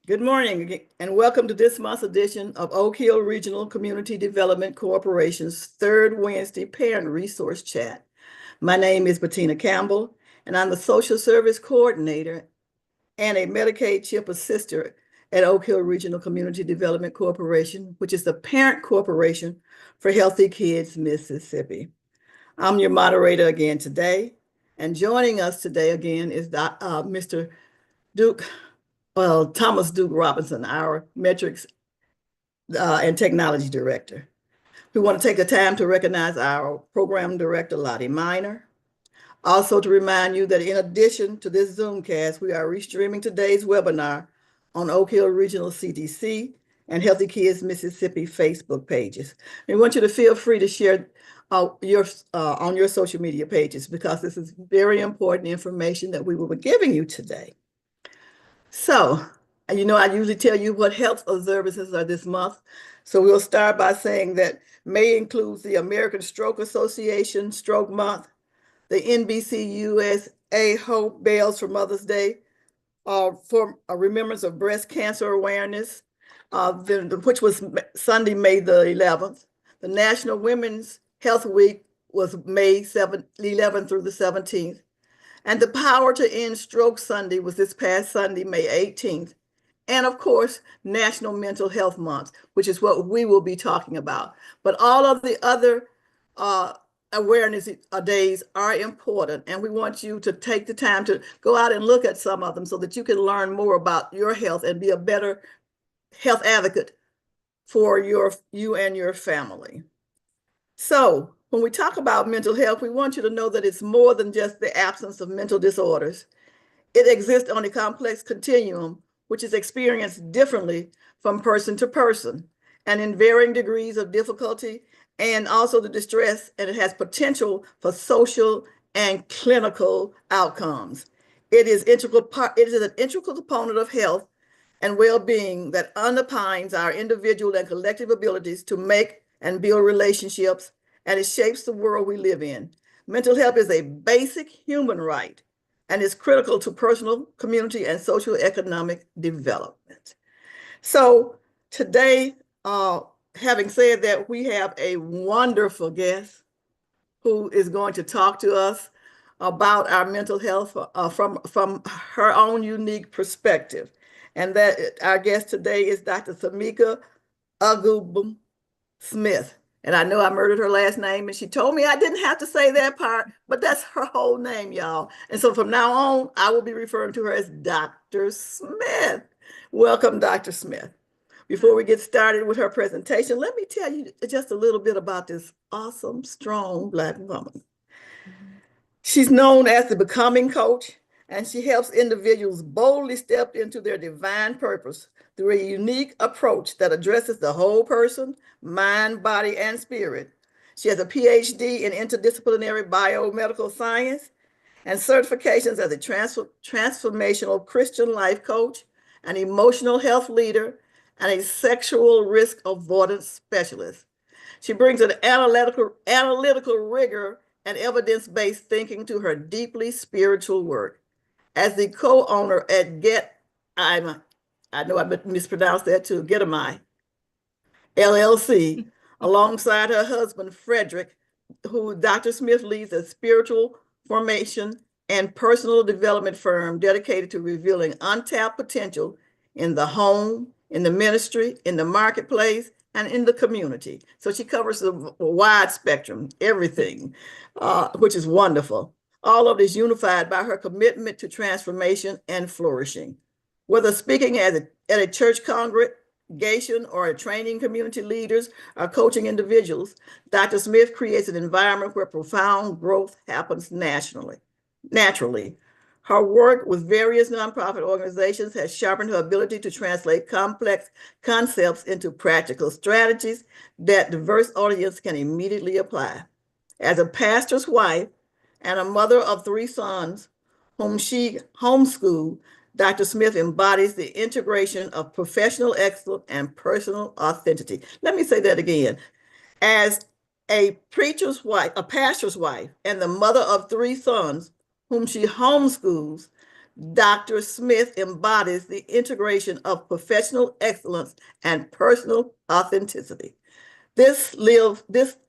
Good morning and welcome to this month's edition of Oak Hill Regional Community Development Corporation's third Wednesday Parent Resource Chat. My name is Bettina Campbell, and I'm the Social Service Coordinator and a Medicaid CHIP Assister at Oak Hill Regional Community Development Corporation, which is the parent corporation for Healthy Kids Mississippi. I'm your moderator again today, and joining us today again is Mr. Thomas Duke Robinson, our Metrics and Technology Director. We want to take the time to recognize our Program Director, Lottie Miner. Also to remind you that in addition to this Zoomcast, we are restreaming today's webinar on Oak Hill Regional CDC and Healthy Kids Mississippi Facebook pages. We want you to feel free to share on your social media pages because this is very important information that we will be giving you today. So, I usually tell you what health observances are this month. So we'll start by saying that May includes the American Stroke Association Stroke Month, the NBC USA Hope Bells for Mother's Day, for a remembrance of breast cancer awareness, which was Sunday, May the 11th. The National Women's Health Week was May 11th through the 17th. And the Power to End Stroke Sunday was this past Sunday, May 18th. And of course, National Mental Health Month, which is what we will be talking about. But all of the other awareness days are important. And we want you to take the time to go out and look at some of them so that you can learn more about your health and be a better health advocate for you and your family. So when we talk about mental health, we want you to know that it's more than just the absence of mental disorders. It exists on a complex continuum, which is experienced differently from person to person and in varying degrees of difficulty and also the distress, and it has potential for social and clinical outcomes. It is an integral component of health and well-being that underpins our individual and collective abilities to make and build relationships, and it shapes the world we live in. Mental health is a basic human right and is critical to personal, community, and social economic development. So today, having said that, we have a wonderful guest who is going to talk to us about our mental health from her own unique perspective. And that our guest today is Dr. Samika Agubum Smith. And I know I murdered her last name, and she told me I didn't have to say that part, but that's her whole name, y'all. And so from now on, I will be referring to her as Dr. Smith. Welcome, Dr. Smith. Before we get started with her presentation, let me tell you just a little bit about this awesome, strong Black woman. She's known as the Becoming Coach, and she helps individuals boldly step into their divine purpose through a unique approach that addresses the whole person, mind, body, and spirit. She has a PhD in interdisciplinary biomedical science and certifications as a transformational Christian life coach, an emotional health leader, and a sexual risk avoidance specialist. She brings an analytical rigor and evidence-based thinking to her deeply spiritual work. As the co-owner at I know I mispronounced that too, Getamai LLC, alongside her husband, Frederick, who Dr. Smith leads a spiritual formation and personal development firm dedicated to revealing untapped potential in the home, in the ministry, in the marketplace, and in the community. So she covers a wide spectrum, everything, which is wonderful. All of this unified by her commitment to transformation and flourishing. Whether speaking at a church congregation or training community leaders or coaching individuals, Dr. Smith creates an environment where profound growth happens naturally. Her work with various nonprofit organizations has sharpened her ability to translate complex concepts into practical strategies that diverse audiences can immediately apply. As a pastor's wife and a mother of 3 sons whom she homeschooled, Dr. Smith embodies the integration of professional excellence and personal authenticity. Let me say that again. As a pastor's wife, and the mother of 3 sons whom she homeschools, Dr. Smith embodies the integration of professional excellence and personal authenticity. This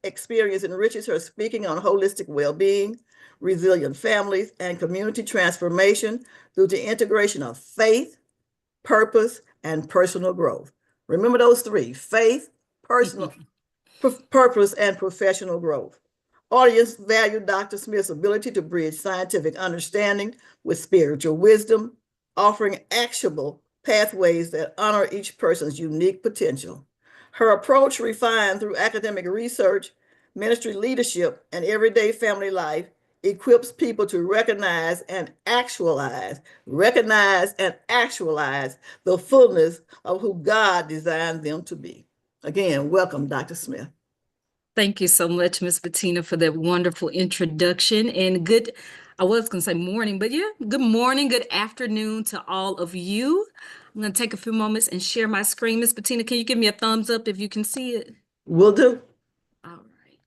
experience enriches her speaking on holistic well-being, resilient families, and community transformation through the integration of faith, purpose, and personal growth. Remember those three: faith, personal, purpose, and professional growth. Audience valued Dr. Smith's ability to bridge scientific understanding with spiritual wisdom, offering actionable pathways that honor each person's unique potential. Her approach, refined through academic research, ministry leadership, and everyday family life, equips people to recognize and actualize the fullness of who God designed them to be. Again, welcome, Dr. Smith. Thank you so much, Ms. Bettina, for that wonderful introduction. And I was going to say morning, but yeah, good morning, good afternoon to all of you. I'm going to take a few moments and share my screen. Ms. Bettina, can you give me a thumbs up if you can see it? Will do. All right.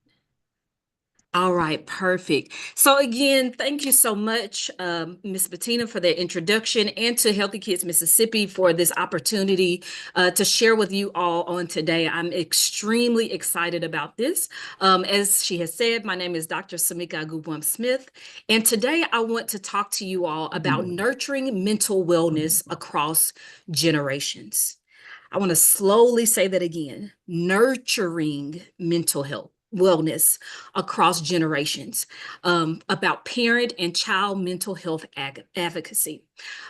All right, perfect. So again, thank you so much, Ms. Bettina, for that introduction, and to Healthy Kids Mississippi for this opportunity to share with you all on today. I'm extremely excited about this. As she has said, my name is Dr. Samika Agubwam-Smith, and today I want to talk to you all about nurturing mental wellness across generations. I want to slowly say that again: nurturing mental health wellness across generations, about parent and child mental health advocacy.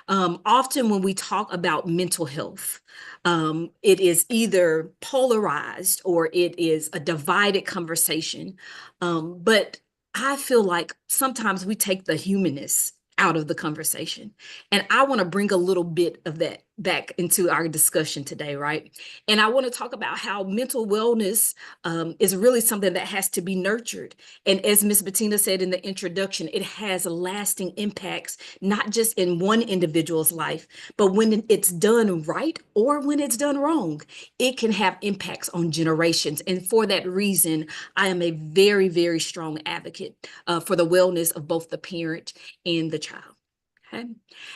Often when we talk about mental health, it is either polarized or it is a divided conversation. But I feel like sometimes we take the humanness out of the conversation. And I want to bring a little bit of that back into our discussion today, right? And I want to talk about how mental wellness is really something that has to be nurtured. And as Ms. Bettina said in the introduction, it has lasting impacts, not just in one individual's life, but when it's done right or when it's done wrong, it can have impacts on generations. And for that reason, I am a very, very strong advocate for the wellness of both the parent and the child. Okay.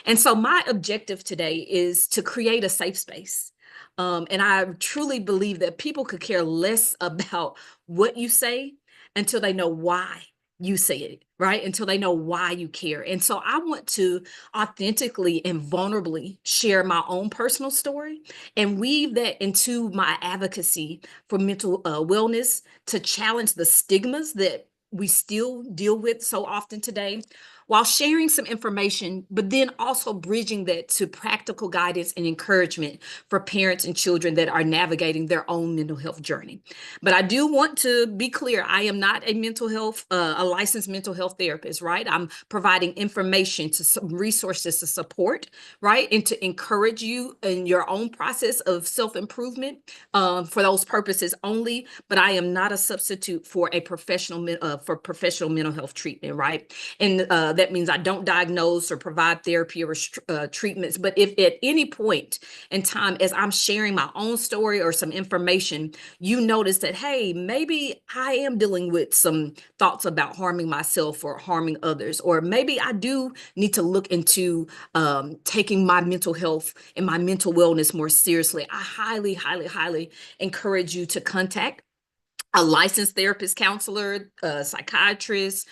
And so my objective today is to create a safe space. And I truly believe that people could care less about what you say until they know why you say it, right? Until they know why you care. And so I want to authentically and vulnerably share my own personal story and weave that into my advocacy for mental wellness to challenge the stigmas that we still deal with so often today, while sharing some information, but then also bridging that to practical guidance and encouragement for parents and children that are navigating their own mental health journey. But I do want to be clear, I am not a licensed mental health therapist, right? I'm providing information to some resources to support, right? And to encourage you in your own process of self-improvement for those purposes only, but I am not a substitute for a professional mental health treatment, right? And that means I don't diagnose or provide therapy or treatments. But if at any point in time, as I'm sharing my own story or some information, you notice that, hey, maybe I am dealing with some thoughts about harming myself or harming others, or maybe I do need to look into taking my mental health and my mental wellness more seriously, I highly, highly, highly encourage you to contact a licensed therapist, counselor, psychiatrist,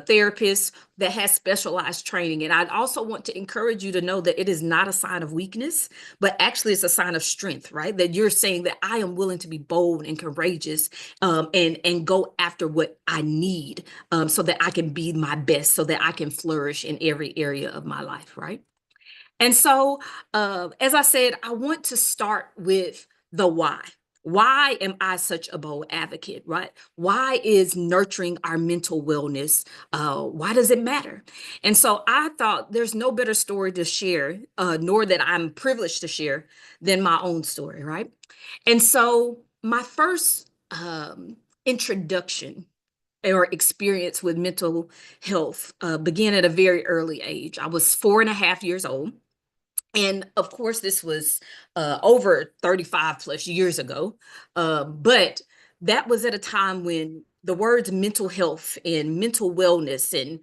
therapist that has specialized training. And I'd also want to encourage you to know that it is not a sign of weakness, but actually it's a sign of strength, right? That you're saying that I am willing to be bold and courageous and go after what I need so that I can be my best, so that I can flourish in every area of my life, right? And so, as I said, I want to start with the why. Why am I such a bold advocate, right? Why is nurturing our mental wellness, why does it matter? And so I thought there's no better story to share, nor that I'm privileged to share, than my own story, right? And so my first introduction or experience with mental health began at a very early age. I was 4.5 years old. And of course, this was over 35 plus years ago. But that was at a time when the words mental health and mental wellness and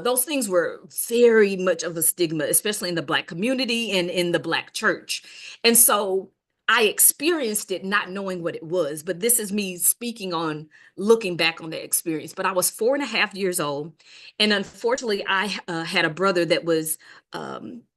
those things were very much of a stigma, especially in the Black community and in the Black church. And so I experienced it not knowing what it was, but this is me speaking on looking back on that experience. But I was 4.5 years old, and unfortunately, I had a brother that was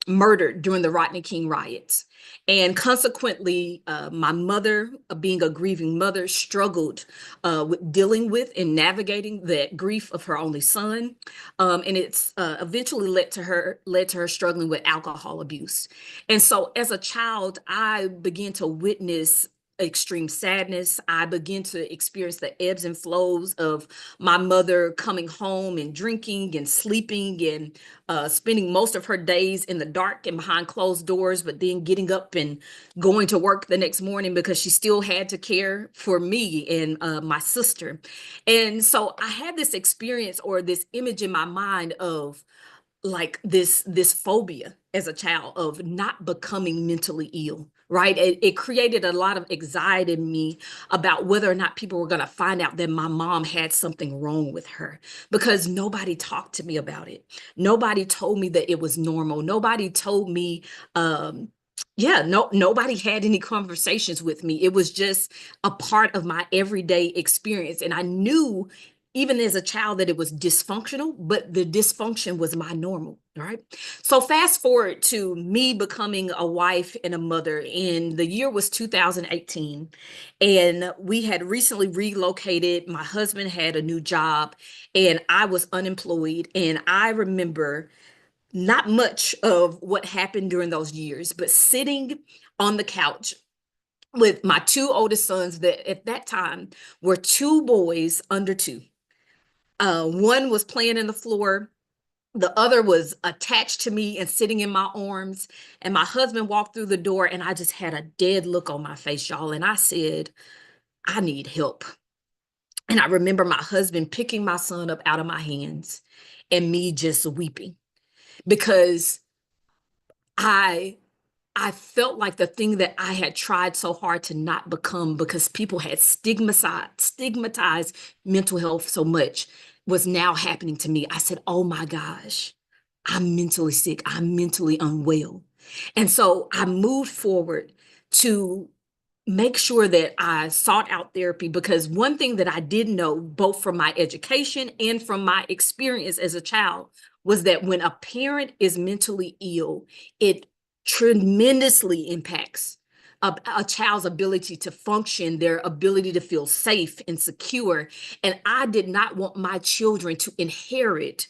murdered during the Rodney King riots. And consequently, my mother, being a grieving mother, struggled with dealing with and navigating that grief of her only son. And it's eventually led to her struggling with alcohol abuse. And so as a child, I began to witness extreme sadness. I began to experience the ebbs and flows of my mother coming home and drinking and sleeping and spending most of her days in the dark and behind closed doors, but then getting up and going to work the next morning because she still had to care for me and my sister. And so I had this experience or this image in my mind of like this phobia as a child of not becoming mentally ill, right? It created a lot of anxiety in me about whether or not people were going to find out that my mom had something wrong with her, because nobody talked to me about it. Nobody told me that it was normal. Nobody told me yeah, no, nobody had any conversations with me. It was just a part of my everyday experience. And I knew even as a child that it was dysfunctional, but the dysfunction was my normal, right? So fast forward to me becoming a wife and a mother, and the year was 2018, and we had recently relocated. My husband had a new job, and I was unemployed. And I remember not much of what happened during those years, but sitting on the couch with my two oldest sons that at that time were two boys under two. One was playing in the floor. The other was attached to me and sitting in my arms. And my husband walked through the door, and I just had a dead look on my face, y'all. And I said, I need help. And I remember my husband picking my son up out of my hands and me just weeping because I I felt like the thing that I had tried so hard to not become, because people had stigmatized mental health so much, was now happening to me. I said, oh my gosh, I'm mentally sick. I'm mentally unwell. And so I moved forward to make sure that I sought out therapy, because one thing that I did know, both from my education and from my experience as a child, was that when a parent is mentally ill, it tremendously impacts a child's ability to function, their ability to feel safe and secure. And I did not want my children to inherit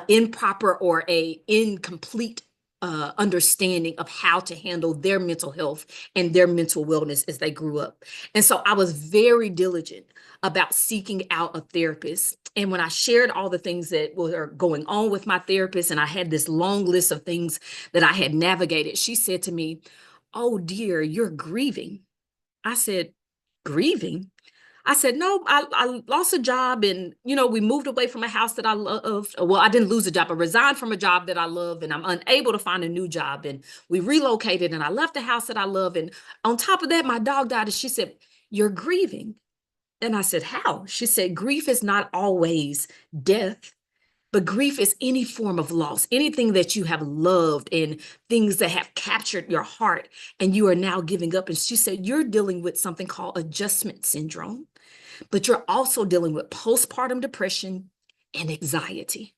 improper or a incomplete understanding of how to handle their mental health and their mental wellness as they grew up. And so I was very diligent about seeking out a therapist. And when I shared all the things that were going on with my therapist, and I had this long list of things that I had navigated, she said to me, oh dear, you're grieving. I said, grieving? I said, no, I lost a job, and, we moved away from a house that I loved. Well, I didn't lose a job. I resigned from a job that I love, and I'm unable to find a new job. And we relocated, and I left the house that I love. And on top of that, my dog died. And she said, you're grieving. And I said, how? She said, grief is not always death. But grief is any form of loss, anything that you have loved and things that have captured your heart and you are now giving up. And she said, you're dealing with something called adjustment syndrome, but you're also dealing with postpartum depression and anxiety.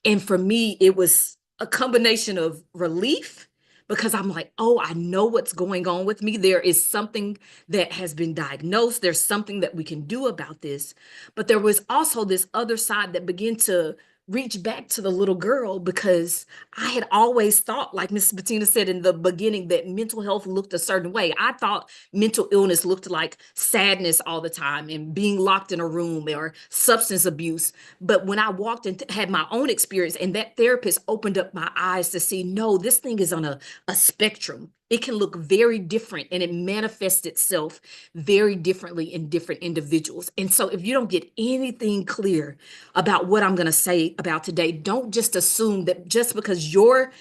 And for me, it was a combination of relief, because I'm like, oh, I know what's going on with me. There is something that has been diagnosed. There's something that we can do about this. But there was also this other side that began to reach back to the little girl, because I had always thought, like Mrs. Bettina said in the beginning, that mental health looked a certain way. I thought mental illness looked like sadness all the time and being locked in a room or substance abuse. But when I walked and had my own experience, and that therapist opened up my eyes to see, no, this thing is on a spectrum. It can look very different, and it manifests itself very differently in different individuals. And so if you don't get anything clear about what I'm going to say about today, don't just assume that just because your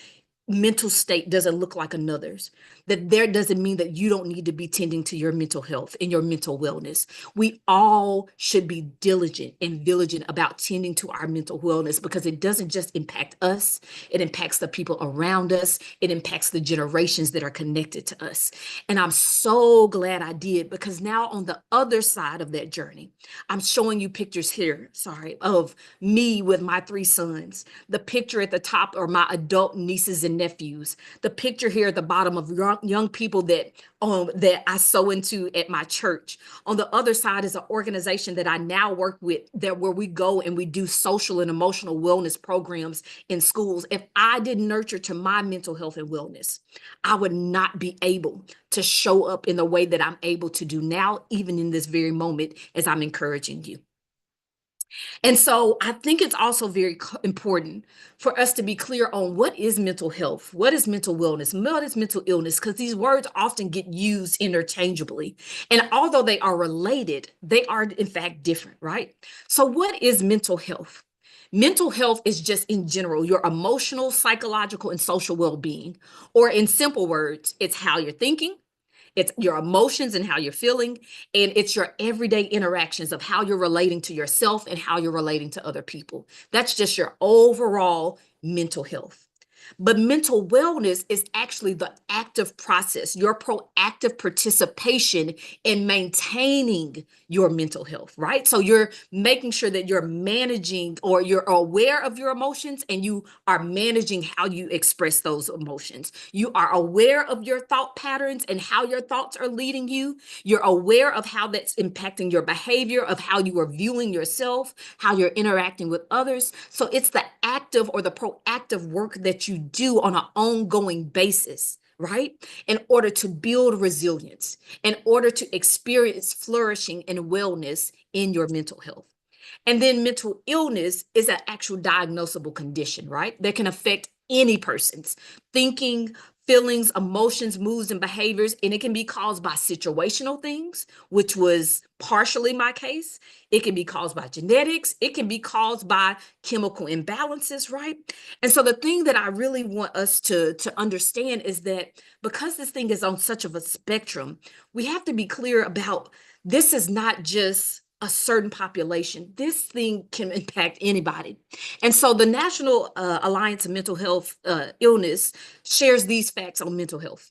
mental state doesn't look like another's, that there doesn't mean that you don't need to be tending to your mental health and your mental wellness. We all should be diligent and vigilant about tending to our mental wellness, because it doesn't just impact us, it impacts the people around us, it impacts the generations that are connected to us. And I'm so glad I did, because now on the other side of that journey, I'm showing you pictures here, sorry, of me with my 3 sons. The picture at the top are my adult nieces and nephews. The picture here at the bottom of young people that I sow into at my church. On the other side is an organization that I now work with, where we go and we do social and emotional wellness programs in schools. If I didn't nurture to my mental health and wellness, I would not be able to show up in the way that I'm able to do now, even in this very moment, as I'm encouraging you. And so I think it's also very important for us to be clear on what is mental health, what is mental wellness, what is mental illness, because these words often get used interchangeably. And although they are related, they are in fact different, right? So what is mental health? Mental health is just in general your emotional, psychological, and social well-being. Or in simple words, it's how you're thinking, it's your emotions and how you're feeling, and it's your everyday interactions of how you're relating to yourself and how you're relating to other people. That's just your overall mental health. But mental wellness is actually the active process, your proactive participation in maintaining your mental health, right? So you're making sure that you're managing, or you're aware of your emotions, and you are managing how you express those emotions. You are aware of your thought patterns and how your thoughts are leading you. You're aware of how that's impacting your behavior, of how you are viewing yourself, how you're interacting with others. So it's the active or the proactive work that you do on an ongoing basis, right? In order to build resilience, in order to experience flourishing and wellness in your mental health. And then mental illness is an actual diagnosable condition, right? That can affect any person's thinking, feelings, emotions, moods, and behaviors. And it can be caused by situational things, which was partially my case. It can be caused by genetics. It can be caused by chemical imbalances, right? And so the thing that I really want us to understand is that because this thing is on such of a spectrum, we have to be clear about this is not just a certain population. This thing can impact anybody. And so the National Alliance of Mental Health Illness shares these facts on mental health.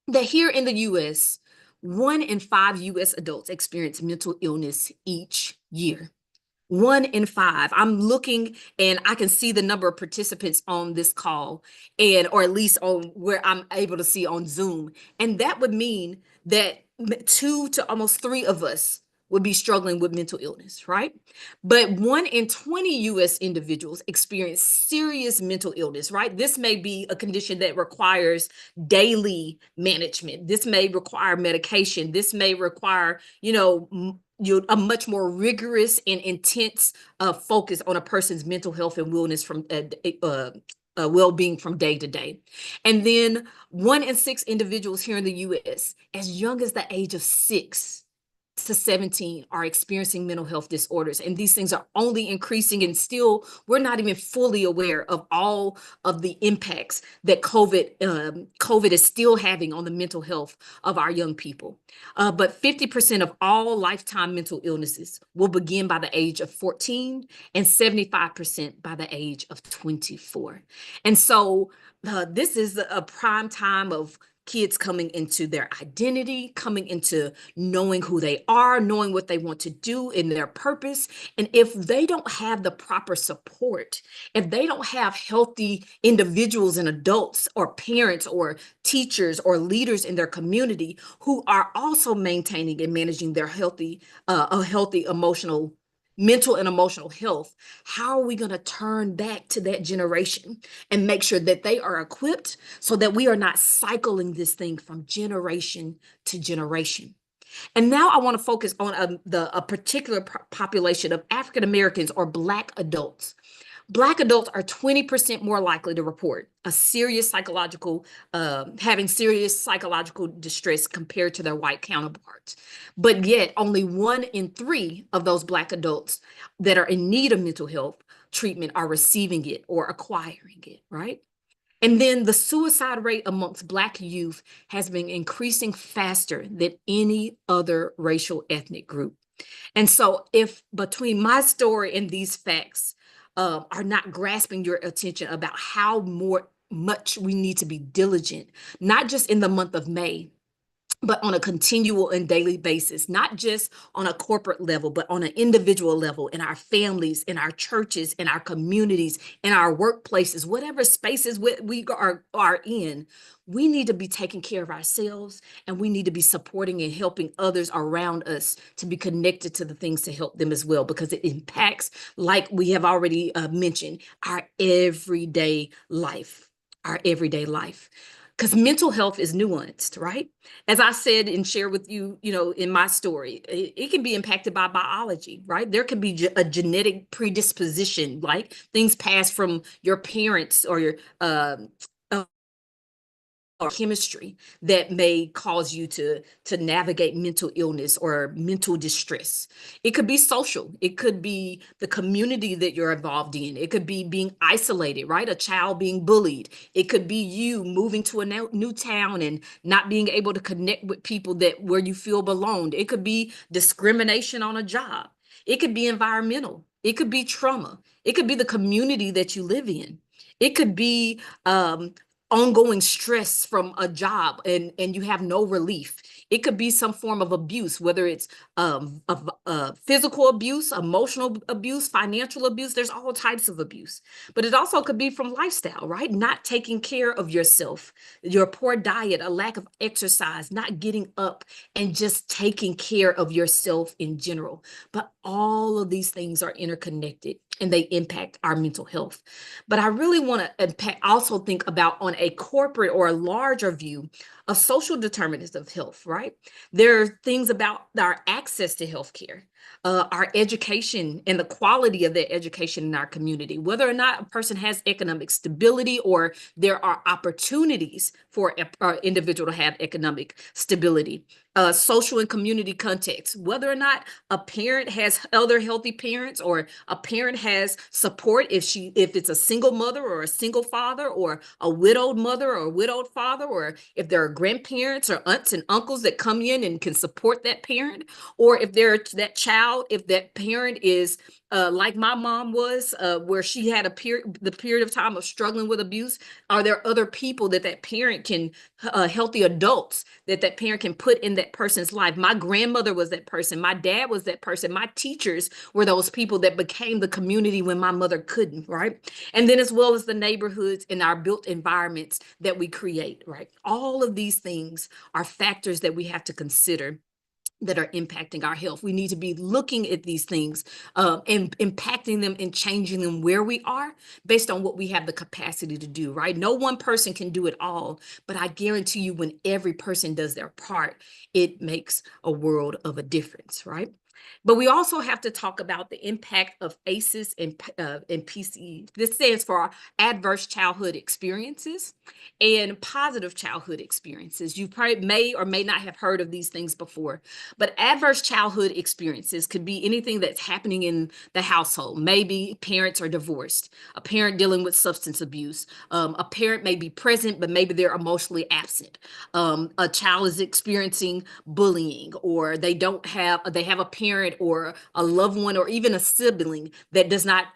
That here in the US, 1 in 5 US adults experience mental illness each year. 1 in 5. I'm looking and I can see the number of participants on this call, or at least on where I'm able to see on Zoom. And that would mean that 2 to almost 3 of us would be struggling with mental illness, right? But 1 in 20 US individuals experience serious mental illness, right? This may be a condition that requires daily management. This may require medication. This may require, a much more rigorous and intense focus on a person's mental health and wellness from well-being from day to day. And then 1 in 6 individuals here in the US, as young as the age of 6 to 17, are experiencing mental health disorders. And these things are only increasing, and still we're not even fully aware of all of the impacts that COVID is still having on the mental health of our young people. But 50% of all lifetime mental illnesses will begin by the age of 14 and 75% by the age of 24. And so this is a prime time of kids coming into their identity, coming into knowing who they are, knowing what they want to do in their purpose. And if they don't have the proper support, if they don't have healthy individuals and adults or parents or teachers or leaders in their community who are also maintaining and managing their healthy mental and emotional health, how are we going to turn back to that generation and make sure that they are equipped so that we are not cycling this thing from generation to generation? And now I want to focus on a particular population of African Americans or Black adults. Black adults are 20% more likely to report having serious psychological distress compared to their white counterparts. But yet only 1 in 3 of those Black adults that are in need of mental health treatment are receiving it or acquiring it, right? And then the suicide rate amongst Black youth has been increasing faster than any other racial ethnic group. And so if between my story and these facts are not grasping your attention about how much we need to be diligent, not just in the month of May, but on a continual and daily basis, not just on a corporate level, but on an individual level in our families, in our churches, in our communities, in our workplaces, whatever spaces we are in, we need to be taking care of ourselves, and we need to be supporting and helping others around us to be connected to the things to help them as well, because it impacts, like we have already mentioned, our everyday life, our everyday life. Because mental health is nuanced, right? As I said and shared with you, in my story, it can be impacted by biology, right? There can be a genetic predisposition, like things passed from your parents or your or chemistry that may cause you to navigate mental illness or mental distress. It could be social. It could be the community that you're involved in. It could be being isolated, right? A child being bullied. It could be you moving to a new town and not being able to connect with people where you feel belonged. It could be discrimination on a job. It could be environmental. It could be trauma. It could be the community that you live in. It could be ongoing stress from a job and you have no relief. It could be some form of abuse, whether it's physical abuse, emotional abuse, financial abuse. There's all types of abuse. But it also could be from lifestyle, right? Not taking care of yourself, your poor diet, a lack of exercise, not getting up and just taking care of yourself in general. But all of these things are interconnected and they impact our mental health. But I really want to also think about on a corporate or a larger view of social determinants of health, right? There are things about our access to healthcare, our education and the quality of their education in our community, whether or not a person has economic stability or there are opportunities for an individual to have economic stability. Social and community context, whether or not a parent has other healthy parents or a parent has support if it's a single mother or a single father or a widowed mother or a widowed father, or if there are grandparents or aunts and uncles that come in and can support that parent, or if if that parent is like my mom was, where she had the period of time of struggling with abuse. Are there other people that parent can, healthy adults that parent can put in that person's life? My grandmother was that person. My dad was that person. My teachers were those people that became the community when my mother couldn't, right? And then as well as the neighborhoods and our built environments that we create, right? All of these things are factors that we have to consider that are impacting our health. We need to be looking at these things and impacting them and changing them where we are based on what we have the capacity to do, right? No one person can do it all, but I guarantee you when every person does their part, it makes a world of a difference, right? But we also have to talk about the impact of ACEs and PCE. This stands for adverse childhood experiences and positive childhood experiences. You probably may or may not have heard of these things before, but adverse childhood experiences could be anything that's happening in the household. Maybe parents are divorced, a parent dealing with substance abuse, a parent may be present, but maybe they're emotionally absent. A child is experiencing bullying, or they have a parent or a loved one or even a sibling that does not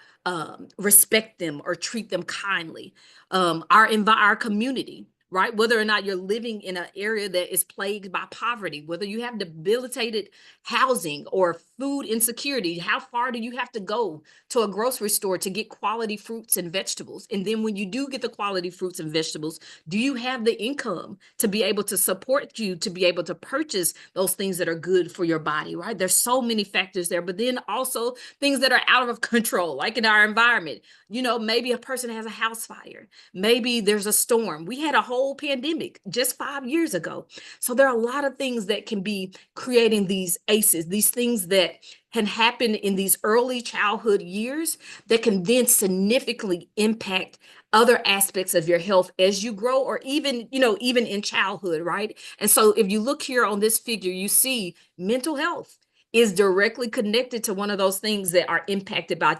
respect them or treat them kindly. Our community, right? Whether or not you're living in an area that is plagued by poverty, whether you have debilitated housing or food insecurity, how far do you have to go to a grocery store to get quality fruits and vegetables? And then when you do get the quality fruits and vegetables, do you have the income to be able to support you, to be able to purchase those things that are good for your body, right? There's so many factors there, but then also things that are out of control, like in our environment. Maybe a person has a house fire. Maybe there's a storm. We had a whole pandemic just 5 years ago. So there are a lot of things that can be creating these ACEs, these things that can happen in these early childhood years that can then significantly impact other aspects of your health as you grow, or even in childhood, right? And so if you look here on this figure, you see mental health is directly connected to one of those things that are impacted by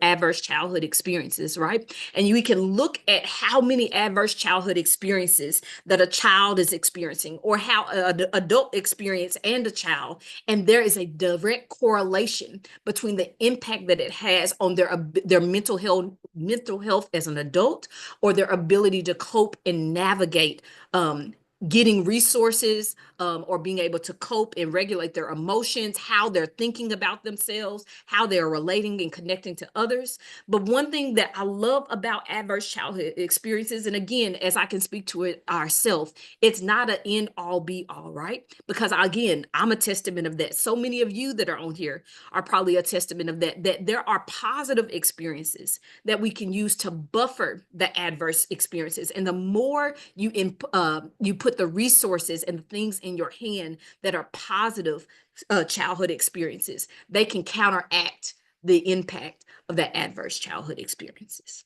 adverse childhood experiences, right? And we can look at how many adverse childhood experiences that a child is experiencing, or how an adult experience and a child, and there is a direct correlation between the impact that it has on their mental health as an adult, or their ability to cope and navigate getting resources, or being able to cope and regulate their emotions, how they're thinking about themselves, how they're relating and connecting to others. But one thing that I love about adverse childhood experiences, and again, as I can speak to it ourselves, it's not an end all be all, right? Because again, I'm a testament of that. So many of you that are on here are probably a testament of that, that there are positive experiences that we can use to buffer the adverse experiences. And the more you put the resources and the things in your hand that are positive childhood experiences, they can counteract the impact of the adverse childhood experiences.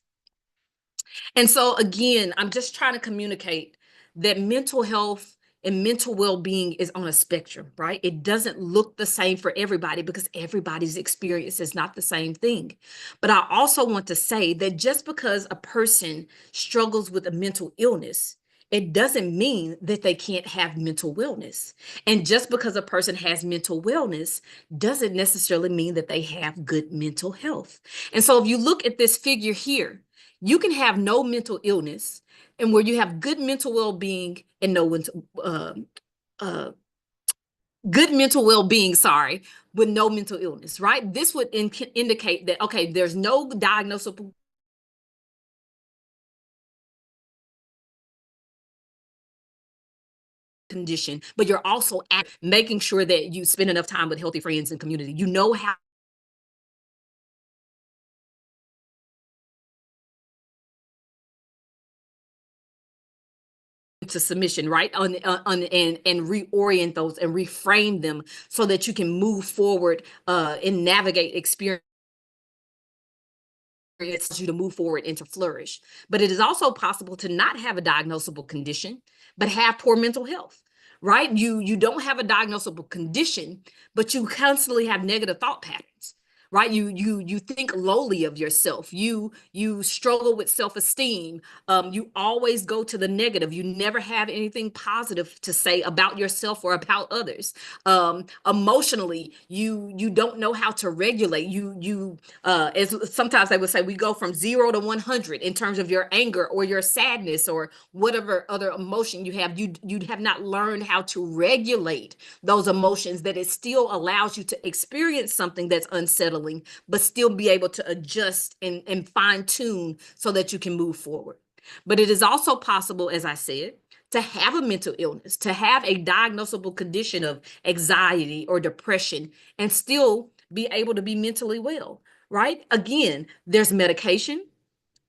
And so again, I'm just trying to communicate that mental health and mental well-being is on a spectrum, right? It doesn't look the same for everybody because everybody's experience is not the same thing. But I also want to say that just because a person struggles with a mental illness, it doesn't mean that they can't have mental wellness. And just because a person has mental wellness doesn't necessarily mean that they have good mental health. And so if you look at this figure here, you can have no mental illness, and where you have good mental well-being and good mental well-being, sorry, with no mental illness, right? This would indicate that, okay, there's no diagnosable condition, but you're also making sure that you spend enough time with healthy friends and community. You know how to submission, right? And reorient those and reframe them so that you can move forward and navigate experience you to move forward and to flourish. But it is also possible to not have a diagnosable condition, but have poor mental health, right? You don't have a diagnosable condition, but you constantly have negative thought patterns, right? You think lowly of yourself. You struggle with self-esteem. You always go to the negative. You never have anything positive to say about yourself or about others. Emotionally, you don't know how to regulate. As sometimes they would say, we go from 0 to 100 in terms of your anger or your sadness or whatever other emotion you have. You have not learned how to regulate those emotions, that it still allows you to experience something that's unsettling, but still be able to adjust and fine tune so that you can move forward. But it is also possible, as I said, to have a mental illness, to have a diagnosable condition of anxiety or depression, and still be able to be mentally well, right? Again, there's medication,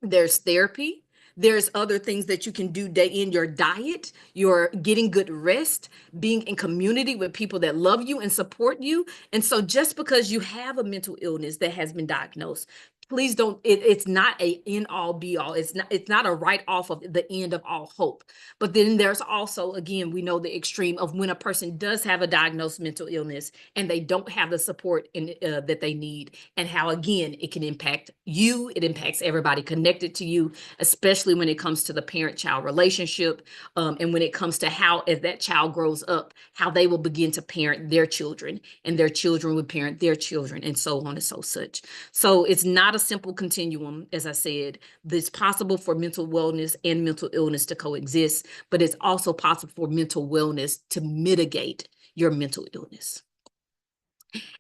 there's therapy, there's other things that you can do day in your diet, you're getting good rest, being in community with people that love you and support you. And so just because you have a mental illness that has been diagnosed, please don't, it's not a end all be all. It's not a write off of the end of all hope. But then there's also, again, we know the extreme of when a person does have a diagnosed mental illness and they don't have the support that they need, and how, again, it can impact you. It impacts everybody connected to you, especially when it comes to the parent-child relationship, and when it comes to how, as that child grows up, how they will begin to parent their children, and their children would parent their children, and so on and so such. So it's not a simple continuum, as I said. It's possible for mental wellness and mental illness to coexist, but it's also possible for mental wellness to mitigate your mental illness.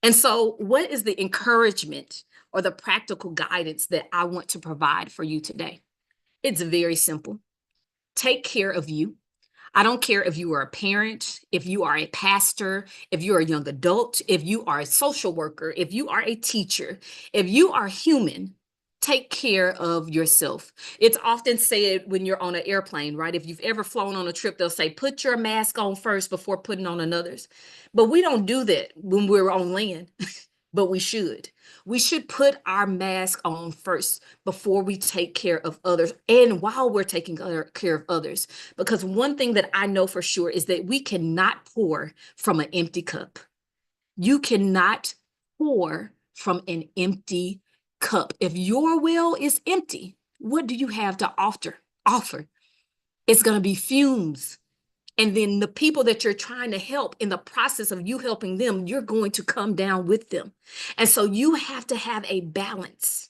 And so what is the encouragement or the practical guidance that I want to provide for you today? It's very simple. Take care of you. I don't care if you are a parent, if you are a pastor, if you're a young adult, if you are a social worker, if you are a teacher, if you are human, take care of yourself. It's often said when you're on an airplane, right? If you've ever flown on a trip, they'll say, put your mask on first before putting on another's. But we don't do that when we're on land. But we should. We should put our mask on first before we take care of others, and while we're taking care of others. Because one thing that I know for sure is that we cannot pour from an empty cup. You cannot pour from an empty cup. If your well is empty, what do you have to offer? It's going to be fumes. And then the people that you're trying to help, in the process of you helping them, you're going to come down with them. And so you have to have a balance.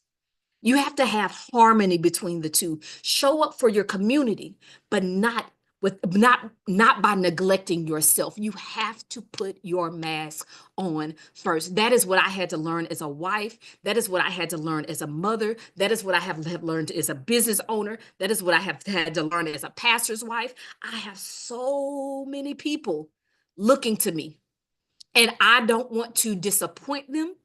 You have to have harmony between the two. Show up for your community, but not by neglecting yourself. You have to put your mask on first. That is what I had to learn as a wife. That is what I had to learn as a mother. That is what I have learned as a business owner. That is what I have had to learn as a pastor's wife. I have so many people looking to me, and I don't want to disappoint them.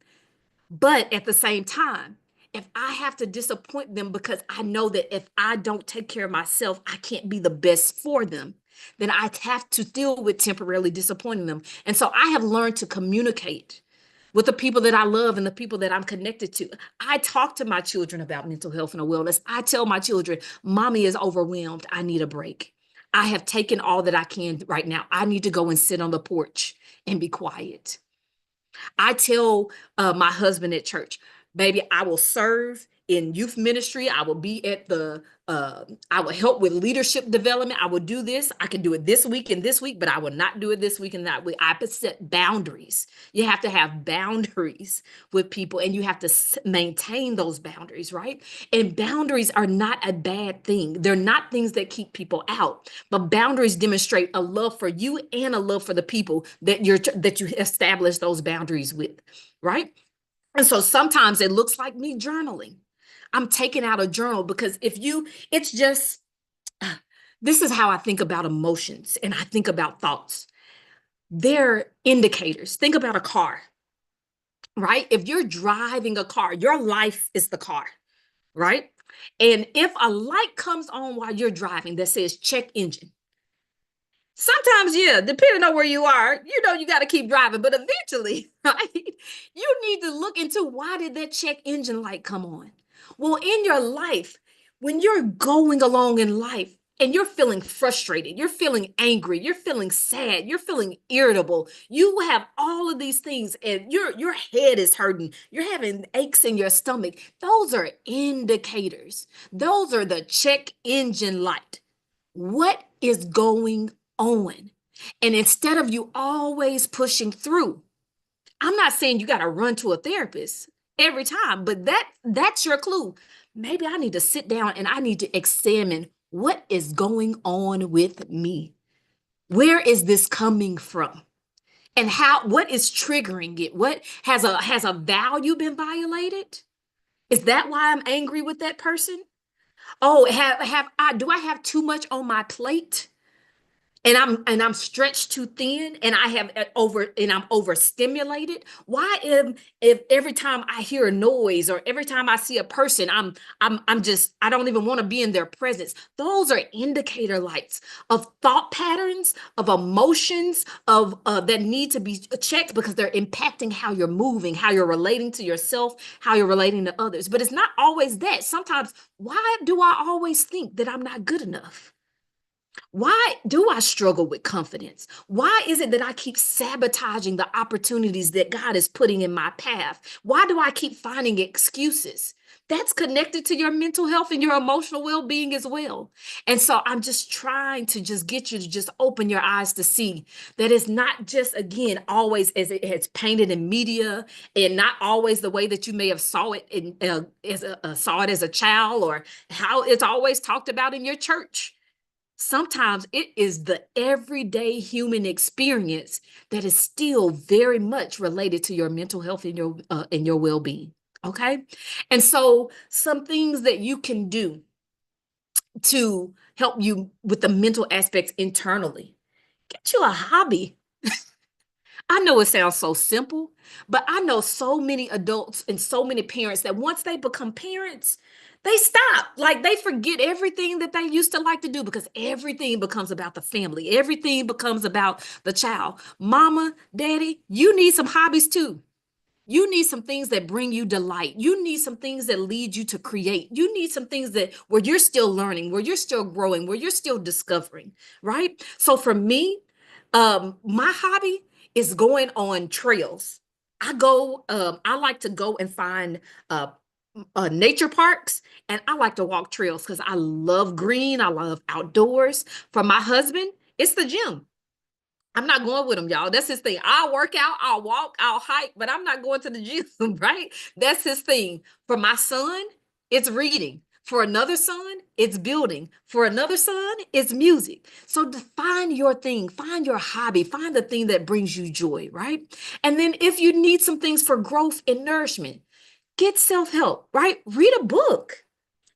But at the same time, if I have to disappoint them because I know that if I don't take care of myself, I can't be the best for them, then I have to deal with temporarily disappointing them. And so I have learned to communicate with the people that I love and the people that I'm connected to. I talk to my children about mental health and wellness. I tell my children, Mommy is overwhelmed. I need a break. I have taken all that I can right now. I need to go and sit on the porch and be quiet. I tell my husband at church, baby, I will serve in youth ministry. I will be at I will help with leadership development. I will do this. I can do it this week and this week, but I will not do it this week and that week. I set boundaries. You have to have boundaries with people, and you have to maintain those boundaries, right? And boundaries are not a bad thing. They're not things that keep people out, but boundaries demonstrate a love for you and a love for the people that you establish those boundaries with, right? And so sometimes it looks like me journaling. I'm taking out a journal because it's just, this is how I think about emotions and I think about thoughts. They're indicators. Think about a car, right? If you're driving a car, your life is the car, right? And if a light comes on while you're driving that says check engine, sometimes, yeah, depending on where you are, you got to keep driving, but eventually, right, you need to look into why did that check engine light come on? Well, in your life, when you're going along in life and you're feeling frustrated, you're feeling angry, you're feeling sad, you're feeling irritable, you have all of these things and your head is hurting, you're having aches in your stomach. Those are indicators. Those are the check engine light. What is going on? And instead of you always pushing through, I'm not saying you got to run to a therapist every time, but that's your clue. Maybe I need to sit down and I need to examine what is going on with me. Where is this coming from? And what is triggering it? What has a value been violated? Is that why I'm angry with that person? Oh, do I have too much on my plate? And I'm stretched too thin, and I'm overstimulated. Why if every time I hear a noise or every time I see a person, I don't even want to be in their presence. Those are indicator lights of thought patterns, of emotions, of that need to be checked because they're impacting how you're moving, how you're relating to yourself, how you're relating to others. But it's not always that. Sometimes, why do I always think that I'm not good enough? Why do I struggle with confidence? Why is it that I keep sabotaging the opportunities that God is putting in my path? Why do I keep finding excuses? That's connected to your mental health and your emotional well-being as well. And so I'm just trying to just get you to just open your eyes to see that it's not just, again, always as it has painted in media and not always the way that you may have saw it as a child or how it's always talked about in your church. Sometimes it is the everyday human experience that is still very much related to your mental health and your well-being. Okay. And so some things that you can do to help you with the mental aspects internally, get you a hobby. I know it sounds so simple, but I know so many adults and so many parents that once they become parents, they stop. Like they forget everything that they used to like to do because everything becomes about the family. Everything becomes about the child. Mama, daddy, you need some hobbies too. You need some things that bring you delight. You need some things that lead you to create. You need some things where you're still learning, where you're still growing, where you're still discovering, right? So for me, my hobby is going on trails. I like to go and find nature parks, and I like to walk trails because I love green. I love outdoors. For my husband, it's the gym. I'm not going with him, y'all. That's his thing. I'll work out, I'll walk, I'll hike, but I'm not going to the gym, right? That's his thing. For my son, it's reading. For another son, it's building. For another son, it's music. So define your thing, find your hobby, find the thing that brings you joy, right? And then if you need some things for growth and nourishment, get self-help, right? Read a book.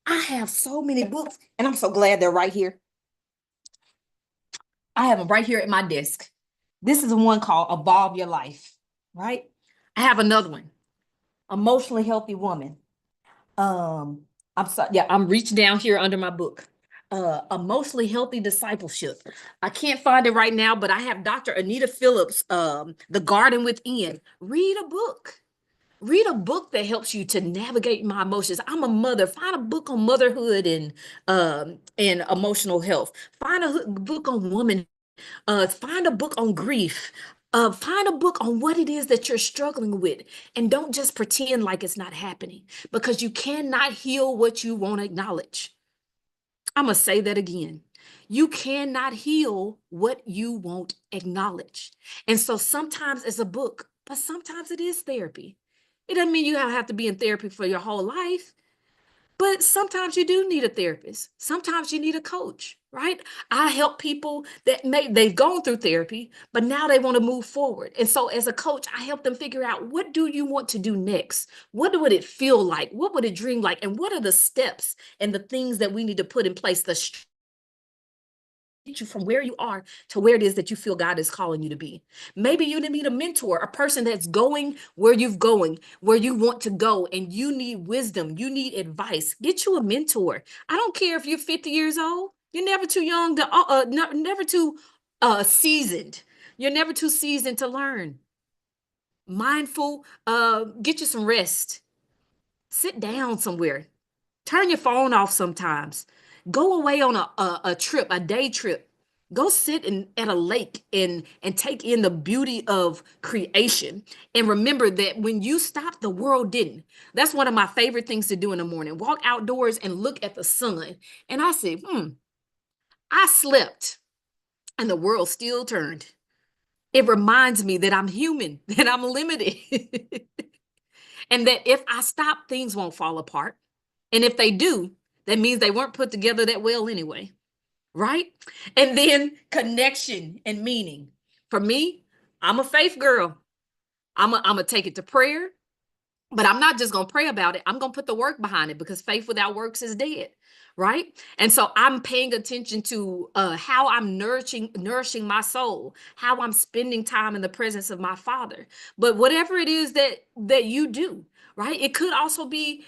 I have so many books, and I'm so glad they're right here. I have them right here at my desk. This is one called Evolve Your Life, right? I have another one, Emotionally Healthy Woman. I'm sorry, yeah, I'm reaching down here under my book. Emotionally Healthy Discipleship. I can't find it right now, but I have Dr. Anita Phillips, The Garden Within. Read a book. Read a book that helps you to navigate my emotions. I'm a mother. Find a book on motherhood and emotional health. Find a book on woman. Find a book on grief. Find a book on what it is that you're struggling with, and don't just pretend like it's not happening, because you cannot heal what you won't acknowledge. I'm gonna say that again. You cannot heal what you won't acknowledge. And so sometimes it's a book, but sometimes it is therapy. It doesn't mean you have to be in therapy for your whole life, but sometimes you do need a therapist. Sometimes you need a coach, right? I help people that they've gone through therapy, but now they want to move forward. And so as a coach, I help them figure out, what do you want to do next? What would it feel like? What would it dream like? And what are the steps and the things that we need to put in place to get you from where you are to where it is that you feel God is calling you to be. Maybe you need a mentor, a person that's going where where you want to go, and you need wisdom, you need advice. Get you a mentor. I don't care if you're 50 years old. You're never too young to, never too seasoned. You're never too seasoned to learn. Mindful, get you some rest. Sit down somewhere. Turn your phone off sometimes. Go away on a trip, a day trip. Go sit at a lake and take in the beauty of creation. And remember that when you stopped, the world didn't. That's one of my favorite things to do in the morning. Walk outdoors and look at the sun. And I said, I slept and the world still turned. It reminds me that I'm human, that I'm limited. And that if I stop, things won't fall apart. And if they do, that means they weren't put together that well anyway, right? And then connection and meaning. For me, I'm a faith girl. I'm gonna take it to prayer, but I'm not just gonna pray about it. I'm gonna put the work behind it, because faith without works is dead, right? And so I'm paying attention to how I'm nourishing my soul, how I'm spending time in the presence of my Father. But whatever it is that you do, right? It could also be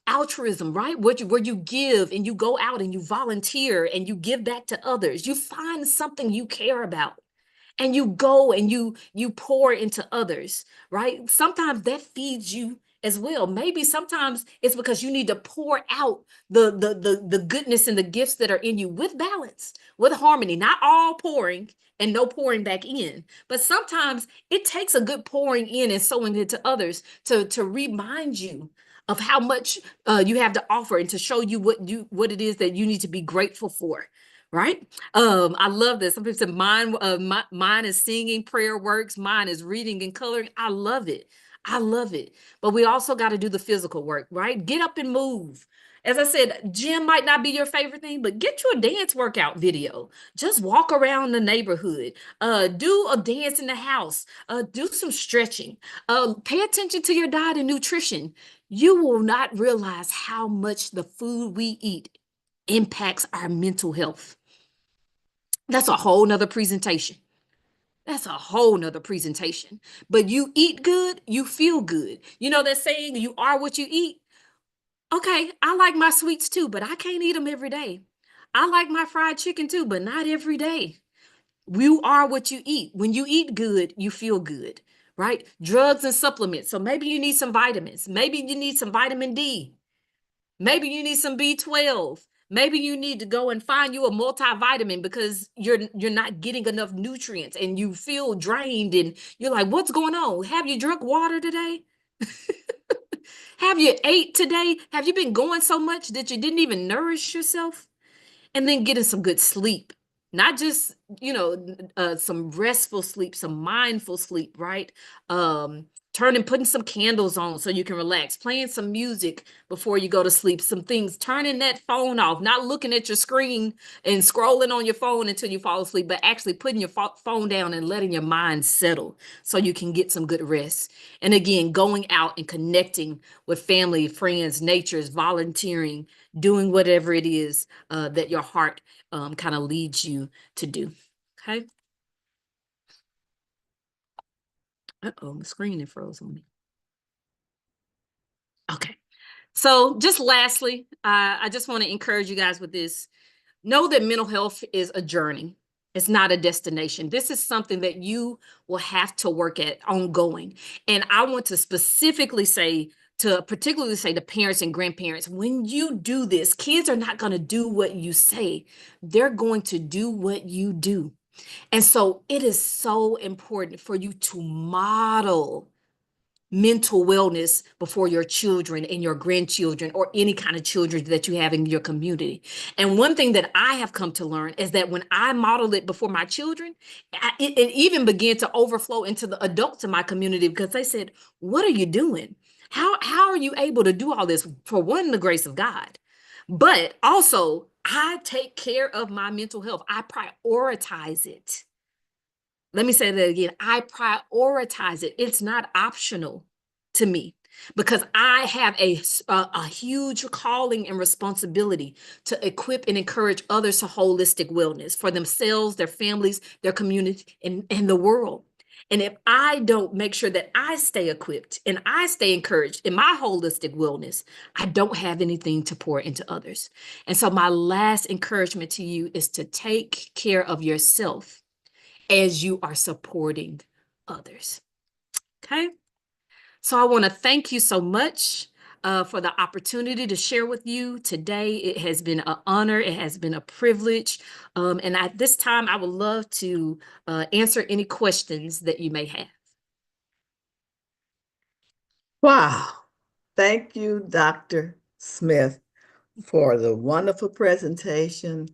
altruism, right? Where you give and you go out and you volunteer and you give back to others. You find something you care about, and you go and you pour into others, right? Sometimes that feeds you as well. Maybe sometimes it's because you need to pour out the goodness and the gifts that are in you, with balance, with harmony, not all pouring and no pouring back in. But sometimes it takes a good pouring in and sowing into others to remind you of how much you have to offer, and to show you what it is that you need to be grateful for. Right? I love this. Some people say mine is singing, prayer works, mine is reading and coloring. I love it. I love it. But we also got to do the physical work, right? Get up and move. As I said, gym might not be your favorite thing, but get you a dance workout video. Just walk around the neighborhood. Do a dance in the house. Do some stretching. Pay attention to your diet and nutrition. You will not realize how much the food we eat impacts our mental health. That's a whole nother presentation. That's a whole nother presentation. But you eat good, you feel good. You know that saying, you are what you eat? Okay, I like my sweets too, but I can't eat them every day. I like my fried chicken too, but not every day. You are what you eat. When you eat good, you feel good, right? Drugs and supplements. So maybe you need some vitamins. Maybe you need some vitamin D. Maybe you need some B12. Maybe you need to go and find you a multivitamin because you're not getting enough nutrients and you feel drained and you're like, what's going on? Have you drunk water today? Have you ate today? Have you been going so much that you didn't even nourish yourself? And then getting some good sleep, not just, some restful sleep, some mindful sleep, right? Putting some candles on so you can relax, playing some music before you go to sleep, some things, turning that phone off, not looking at your screen and scrolling on your phone until you fall asleep, but actually putting your phone down and letting your mind settle so you can get some good rest. And again, going out and connecting with family, friends, natures, volunteering, doing whatever it is that your heart kind of leads you to do. Okay. Uh-oh, my screen is froze on me. Okay. So just lastly, I just want to encourage you guys with this. Know that mental health is a journey. It's not a destination. This is something that you will have to work at ongoing. And I want to particularly say to parents and grandparents, when you do this, kids are not going to do what you say. They're going to do what you do. And so it is so important for you to model mental wellness before your children and your grandchildren or any kind of children that you have in your community. And one thing that I have come to learn is that when I modeled it before my children, it even began to overflow into the adults in my community because they said, what are you doing? How are you able to do all this? For one, the grace of God, but also I take care of my mental health. I prioritize it. Let me say that again. I prioritize it. It's not optional to me because I have a huge calling and responsibility to equip and encourage others to holistic wellness for themselves, their families, their community, and the world. And if I don't make sure that I stay equipped and I stay encouraged in my holistic wellness, I don't have anything to pour into others. And so my last encouragement to you is to take care of yourself as you are supporting others. Okay. So I want to thank you so much for the opportunity to share with you today. It has been an honor. It has been a privilege. And at this time, I would love to answer any questions that you may have. Wow. Thank you, Dr. Smith, for the wonderful presentation,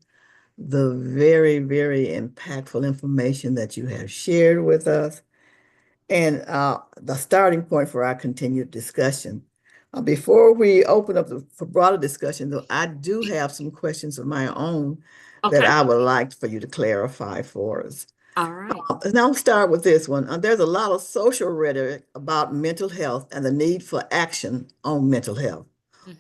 the very, very impactful information that you have shared with us, and the starting point for our continued discussion. Before we open up for broader discussion, though, I do have some questions of my own that Okay. I would like for you to clarify for us. All right. Now I'll start with this one. There's a lot of social rhetoric about mental health and the need for action on mental health.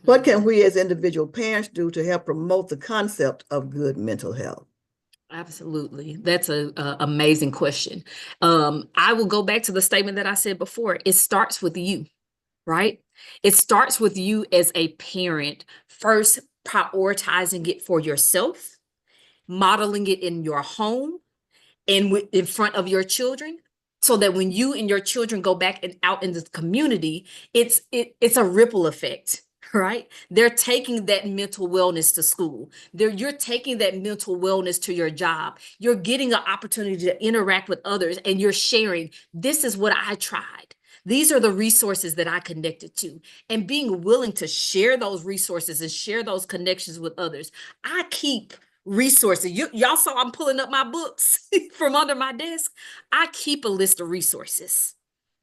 What Mhm. can we as individual parents do to help promote the concept of good mental health? Absolutely. That's a amazing question. I will go back to the statement that I said before. It starts with you, right? It starts with you as a parent, first prioritizing it for yourself, modeling it in your home and in front of your children, so that when you and your children go back and out in the community, it's a ripple effect. Right? They're taking that mental wellness to school. You're taking that mental wellness to your job. You're getting an opportunity to interact with others and you're sharing, this is what I tried. These are the resources that I connected to, and being willing to share those resources and share those connections with others. I keep resources. Y'all saw I'm pulling up my books from under my desk. I keep a list of resources.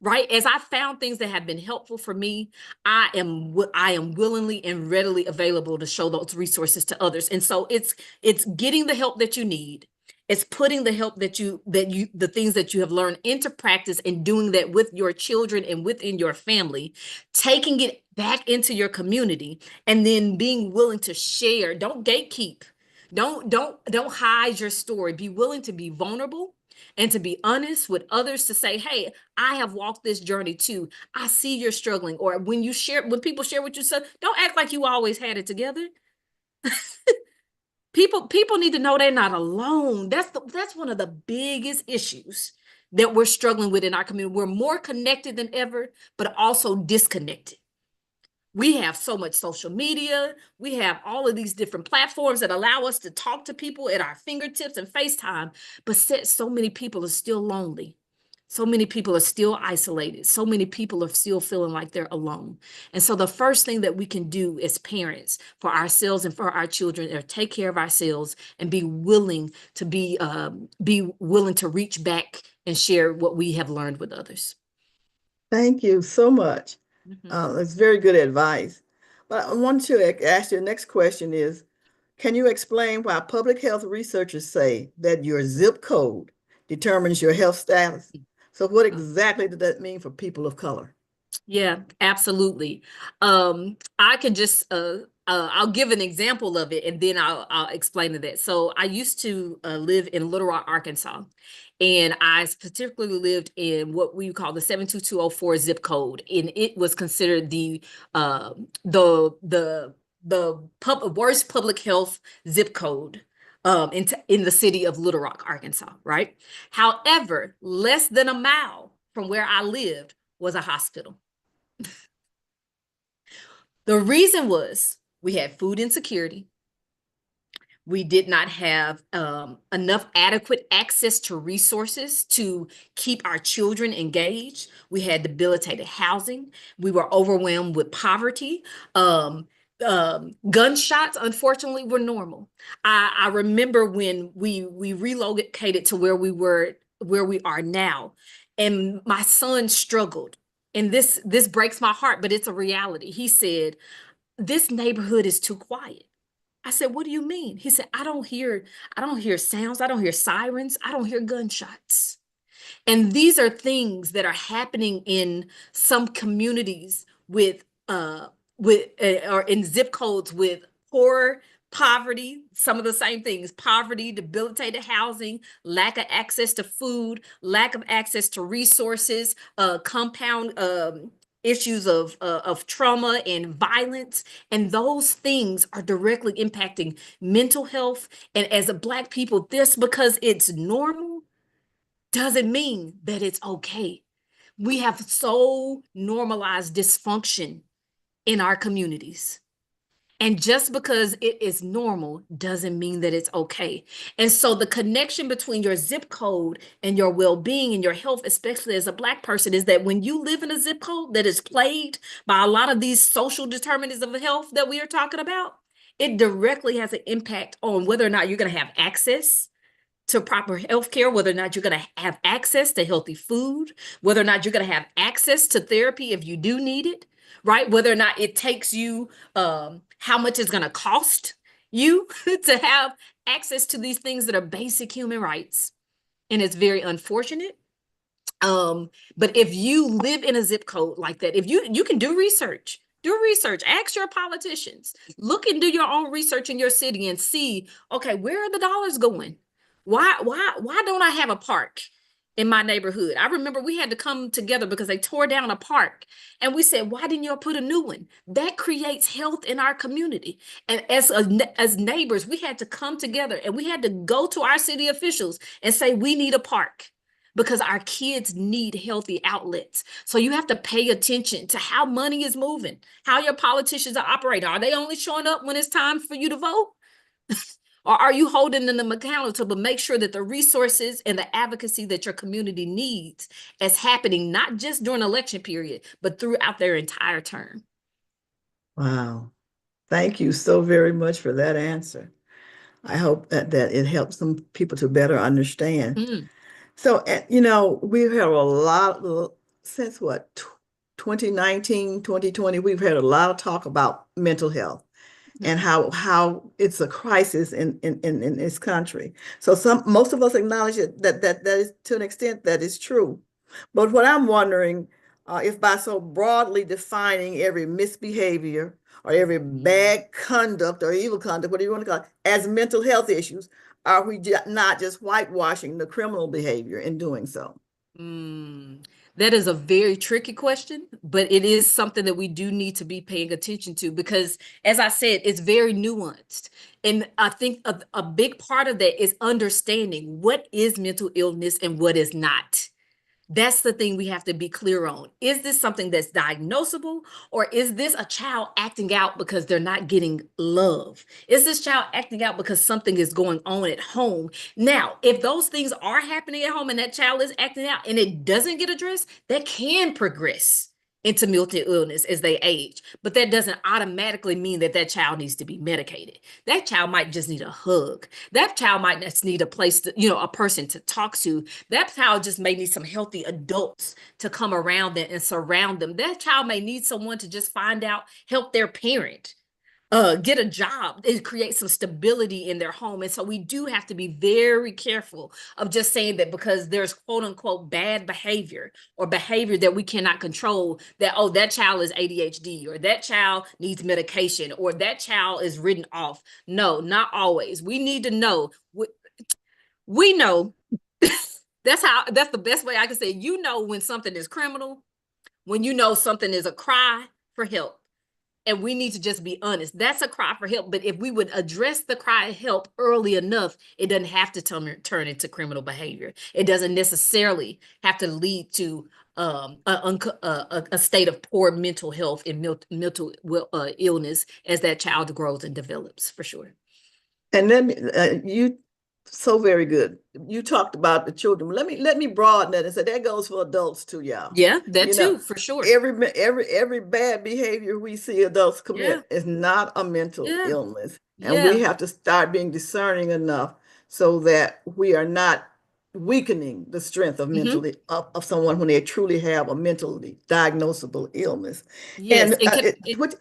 Right? As I found things that have been helpful for me, I am willingly and readily available to show those resources to others. And so it's getting the help that you need. It's putting the help the things that you have learned into practice and doing that with your children and within your family, taking it back into your community, and then being willing to share. Don't gatekeep. Don't hide your story. Be willing to be vulnerable and to be honest with others, to say, hey, I have walked this journey too. I see you're struggling. Or when people share what you said, don't act like you always had it together. People need to know they're not alone. That's one of the biggest issues that we're struggling with in our community. We're more connected than ever, but also disconnected. We have so much social media. We have all of these different platforms that allow us to talk to people at our fingertips and FaceTime, but so many people are still lonely. So many people are still isolated. So many people are still feeling like they're alone. And so the first thing that we can do as parents for ourselves and for our children is take care of ourselves and be willing to be willing to reach back and share what we have learned with others. Thank you so much. Mhm. It's very good advice. But I want to ask you the next question is, can you explain why public health researchers say that your zip code determines your health status? So what exactly does that mean for people of color? Yeah, absolutely. I can just I'll give an example of it and then I'll explain to that. So I used to live in Little Rock, Arkansas, and I particularly lived in what we call the 72204 zip code, and it was considered uh, the worst public health zip code in the city of Little Rock, Arkansas, right? However, less than a mile from where I lived was a hospital. The reason was we had food insecurity. We did not have enough adequate access to resources to keep our children engaged. We had debilitated housing. We were overwhelmed with poverty. Gunshots, unfortunately, were normal. I remember when we relocated to where we are now, and my son struggled. And this breaks my heart, but it's a reality. He said, "This neighborhood is too quiet." I said, "What do you mean?" He said, I don't hear sounds, I don't hear sirens, I don't hear gunshots." And these are things that are happening in some communities or in zip codes with poor poverty, some of the same things: poverty, debilitated housing, lack of access to food, lack of access to resources, compound issues of trauma and violence. And those things are directly impacting mental health. And as a Black people, this, because it's normal, doesn't mean that it's okay. We have so normalized dysfunction in our communities. And just because it is normal doesn't mean that it's okay. And so the connection between your zip code and your well-being and your health, especially as a Black person, is that when you live in a zip code that is plagued by a lot of these social determinants of health that we are talking about, it directly has an impact on whether or not you're going to have access to proper health care, whether or not you're going to have access to healthy food, whether or not you're going to have access to therapy if you do need it, right? Whether or not it takes you, how much it's going to cost you to have access to these things that are basic human rights. And it's very unfortunate. But if you live in a zip code like that, if you can do research, ask your politicians, look and do your own research in your city and see, okay, where are the dollars going? Why don't I have a park in my neighborhood? I remember we had to come together because they tore down a park, and we said, why didn't y'all put a new one? That creates health in our community. And as neighbors, we had to come together and we had to go to our city officials and say, we need a park because our kids need healthy outlets. So you have to pay attention to how money is moving, how your politicians are operating. Are they only showing up when it's time for you to vote? Or are you holding them accountable to make sure that the resources and the advocacy that your community needs is happening not just during election period, but throughout their entire term? Wow. Thank you so very much for that answer. I hope that it helps some people to better understand. Mm. So, we've had a lot since what, 2019, 2020, we've had a lot of talk about mental health and how it's a crisis in this country. So most of us acknowledge that is, to an extent, that is true. But what I'm wondering, if by so broadly defining every misbehavior or every bad conduct or evil conduct, whatever you want to call it, as mental health issues, are we not just whitewashing the criminal behavior in doing so? That is a very tricky question, but it is something that we do need to be paying attention to because, as I said, it's very nuanced. And I think a big part of that is understanding what is mental illness and what is not. That's the thing we have to be clear on. Is this something that's diagnosable, or is this a child acting out because they're not getting love? Is this child acting out because something is going on at home? Now, if those things are happening at home and that child is acting out and it doesn't get addressed, that can progress into mental illness as they age. But that doesn't automatically mean that that child needs to be medicated. That child might just need a hug. That child might just need a place to, a person to talk to. That child just may need some healthy adults to come around them and surround them. That child may need someone to just find out, help their parent. Get a job and create some stability in their home. And so we do have to be very careful of just saying that because there's quote unquote bad behavior or behavior that we cannot control, that, oh, that child is ADHD or that child needs medication or that child is written off. No, not always. We need to know. We know that's the best way I can say, when something is criminal, when something is a cry for help. And we need to just be honest. That's a cry for help. But if we would address the cry of help early enough, it doesn't have to turn into criminal behavior. It doesn't necessarily have to lead to a state of poor mental health and mental illness as that child grows and develops, for sure. And you so very good. You talked about the children. Let me broaden that and say that goes for adults too, y'all. Yeah, that too, for sure. Every bad behavior we see adults commit is not a mental illness. And we have to start being discerning enough so that we are not weakening the strength of mentally of someone when they truly have a mentally diagnosable illness. Yes. And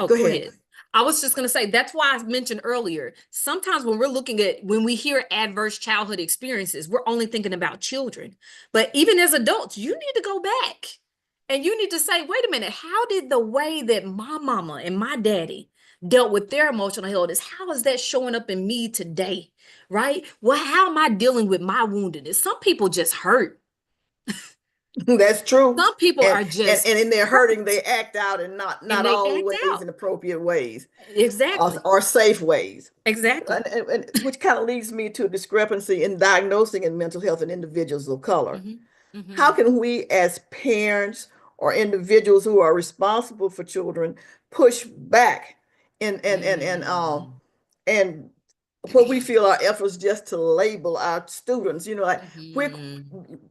go ahead. I was just going to say, that's why I mentioned earlier, sometimes when we hear adverse childhood experiences, we're only thinking about children. But even as adults, you need to go back and you need to say, wait a minute, how did the way that my mama and my daddy dealt with their emotional illness, how is that showing up in me today? Right? Well, how am I dealing with my woundedness? Some people just hurt. That's true. Some people are just and in their hurting, they act out and not always in appropriate ways. Exactly. Or safe ways. Exactly. And which kind of leads me to a discrepancy in diagnosing in mental health in individuals of color. How can we as parents or individuals who are responsible for children push back and what we feel our efforts just to label our students,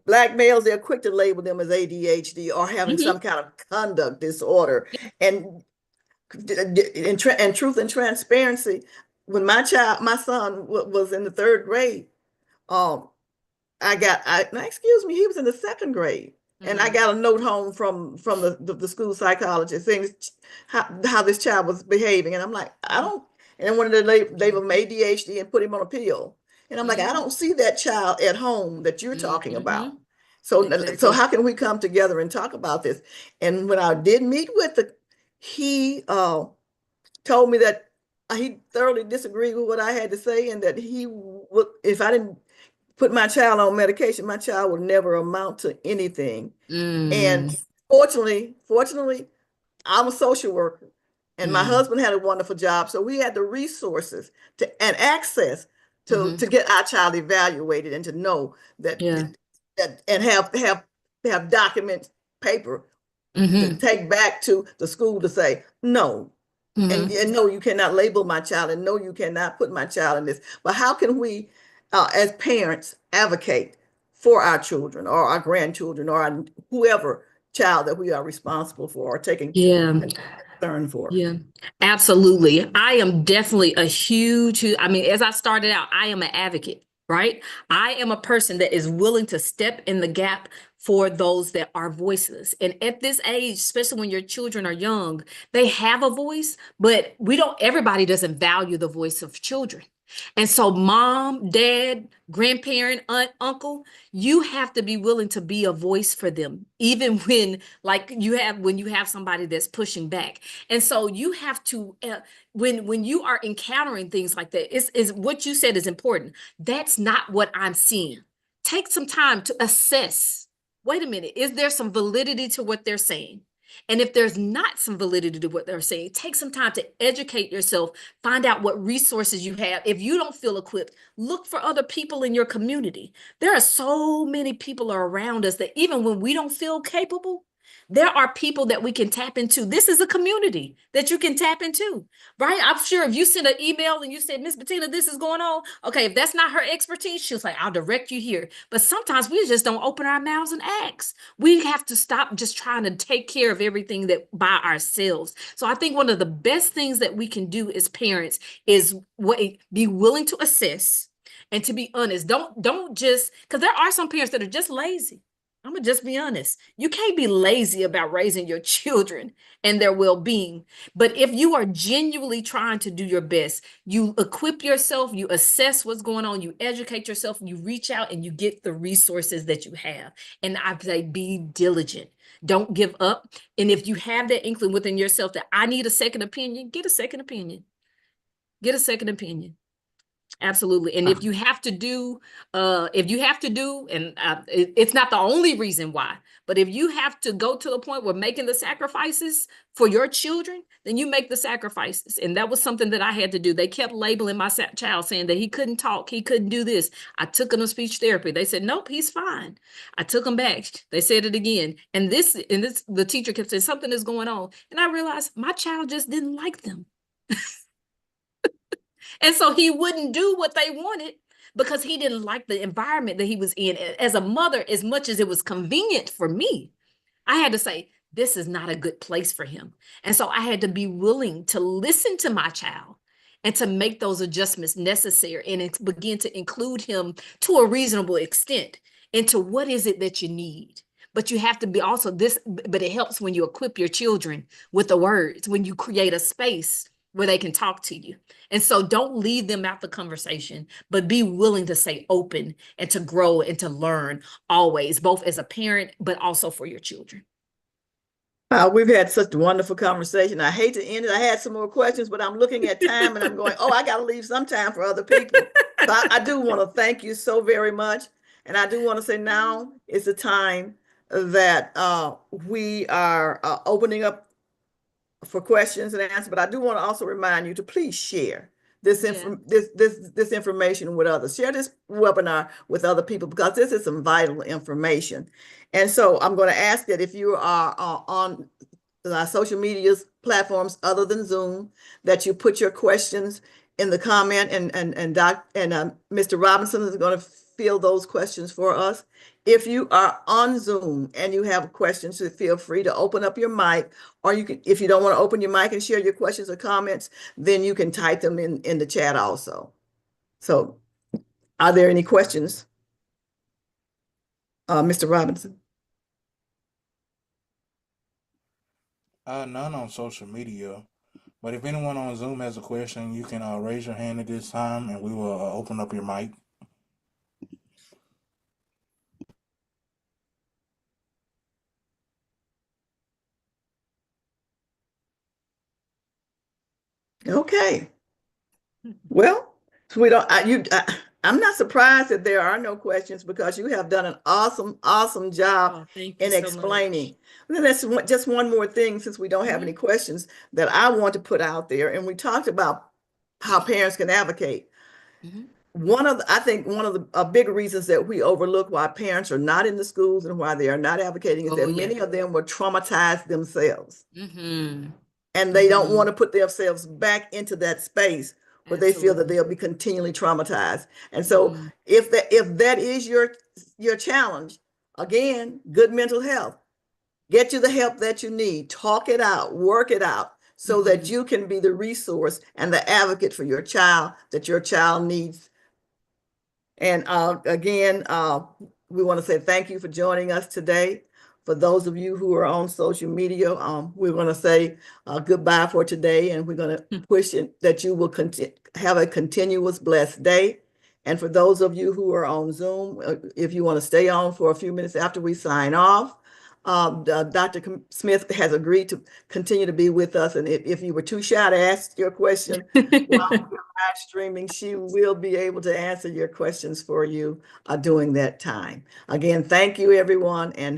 Black males, they're quick to label them as ADHD or having some kind of conduct disorder. And truth and transparency, when my son was in the 3rd grade, excuse me, he was in the 2nd grade. And I got a note home from the school psychologist saying how this child was behaving. And I'm like, and then one of the labeled him ADHD and put him on a pill. And I'm like, I don't see that child at home that you're talking about. So, so how can we come together and talk about this? And when I did meet with he told me that he thoroughly disagreed with what I had to say, and that he would, if I didn't put my child on medication, my child would never amount to anything. And fortunately, I'm a social worker. And my husband had a wonderful job. So we had the resources and access to get our child evaluated and to know that, and have document paper to take back to the school to say, no. And no, you cannot label my child, and no, you cannot put my child in this. But how can we, as parents, advocate for our children or our grandchildren or whoever child that we are responsible for or taking concern for? Yeah, absolutely. I am definitely as I started out, I am an advocate, right? I am a person that is willing to step in the gap for those that are voiceless. And at this age, especially when your children are young, they have a voice, but everybody doesn't value the voice of children. And so mom, dad, grandparent, aunt, uncle, you have to be willing to be a voice for them, even when you have somebody that's pushing back. And so you have to, when you are encountering things like that, is what you said is important. That's not what I'm seeing. Take some time to assess. Wait a minute, is there some validity to what they're saying? And if there's not some validity to what they're saying, take some time to educate yourself, find out what resources you have. If you don't feel equipped, look for other people in your community. There are so many people around us that even when we don't feel capable, there are people that we can tap into. This is a community that you can tap into, right? I'm sure if you send an email and you said, Miss Bettina, this is going on. Okay, if that's not her expertise, she's like, I'll direct you here. But sometimes we just don't open our mouths and ask. We have to stop just trying to take care of everything that by ourselves. So I think one of the best things that we can do as parents is be willing to assess and to be honest. Don't just, because there are some parents that are just lazy. I'm gonna just be honest. You can't be lazy about raising your children and their well-being. But if you are genuinely trying to do your best, you equip yourself, you assess what's going on, you educate yourself, you reach out and you get the resources that you have. And I say be diligent. Don't give up. And if you have that inkling within yourself that I need a second opinion, get a second opinion. Get a second opinion. Absolutely. And if you have to do, and it's not the only reason why, but if you have to go to the point where making the sacrifices for your children, then you make the sacrifices. And that was something that I had to do. They kept labeling my child saying that he couldn't talk, he couldn't do this. I took him to speech therapy. They said, nope, he's fine. I took him back. They said it again. And the teacher kept saying something is going on. And I realized my child just didn't like them. And so he wouldn't do what they wanted because he didn't like the environment that he was in. As a mother, as much as it was convenient for me, I had to say, this is not a good place for him. And so I had to be willing to listen to my child and to make those adjustments necessary and begin to include him to a reasonable extent into what is it that you need. But you have to be also but it helps when you equip your children with the words, when you create a space where they can talk to you. And so don't leave them out the conversation, but be willing to stay open and to grow and to learn always, both as a parent, but also for your children. We've had such a wonderful conversation. I hate to end it. I had some more questions, but I'm looking at time and I'm going, oh, I got to leave some time for other people. So I do want to thank you so very much. And I do want to say now is the time that we are opening up for questions and answers, but I do want to also remind you to please share this information with others. Share this webinar with other people because this is some vital information. And so I'm going to ask that if you are on social media platforms other than Zoom, that you put your questions in the comment, and Mr. Robinson is going to field those questions for us. If you are on Zoom and you have questions, feel free to open up your mic, or you can, if you don't want to open your mic and share your questions or comments, then you can type them in the chat also. So are there any questions? Mr. Robinson? None on social media, but if anyone on Zoom has a question, you can raise your hand at this time and we will open up your mic. Okay. Well, I'm not surprised that there are no questions because you have done an awesome job in explaining. And that's just one more thing, since we don't have any questions, that I want to put out there. And we talked about how parents can advocate. I think one of the big reasons that we overlook why parents are not in the schools and why they are not advocating is that many of them were traumatized themselves. And they don't want to put themselves back into that space where they feel that they'll be continually traumatized. And so if that is your challenge, again, good mental health, get you the help that you need, talk it out, work it out, so that you can be the resource and the advocate for your child that your child needs. And again, we want to say thank you for joining us today. For those of you who are on social media, we're going to say goodbye for today, and we're going to push it that you will have a continuous blessed day. And for those of you who are on Zoom, if you want to stay on for a few minutes after we sign off, Dr. Smith has agreed to continue to be with us. And if you were too shy to ask your question while we're live streaming, she will be able to answer your questions for you during that time. Again, thank you, everyone. And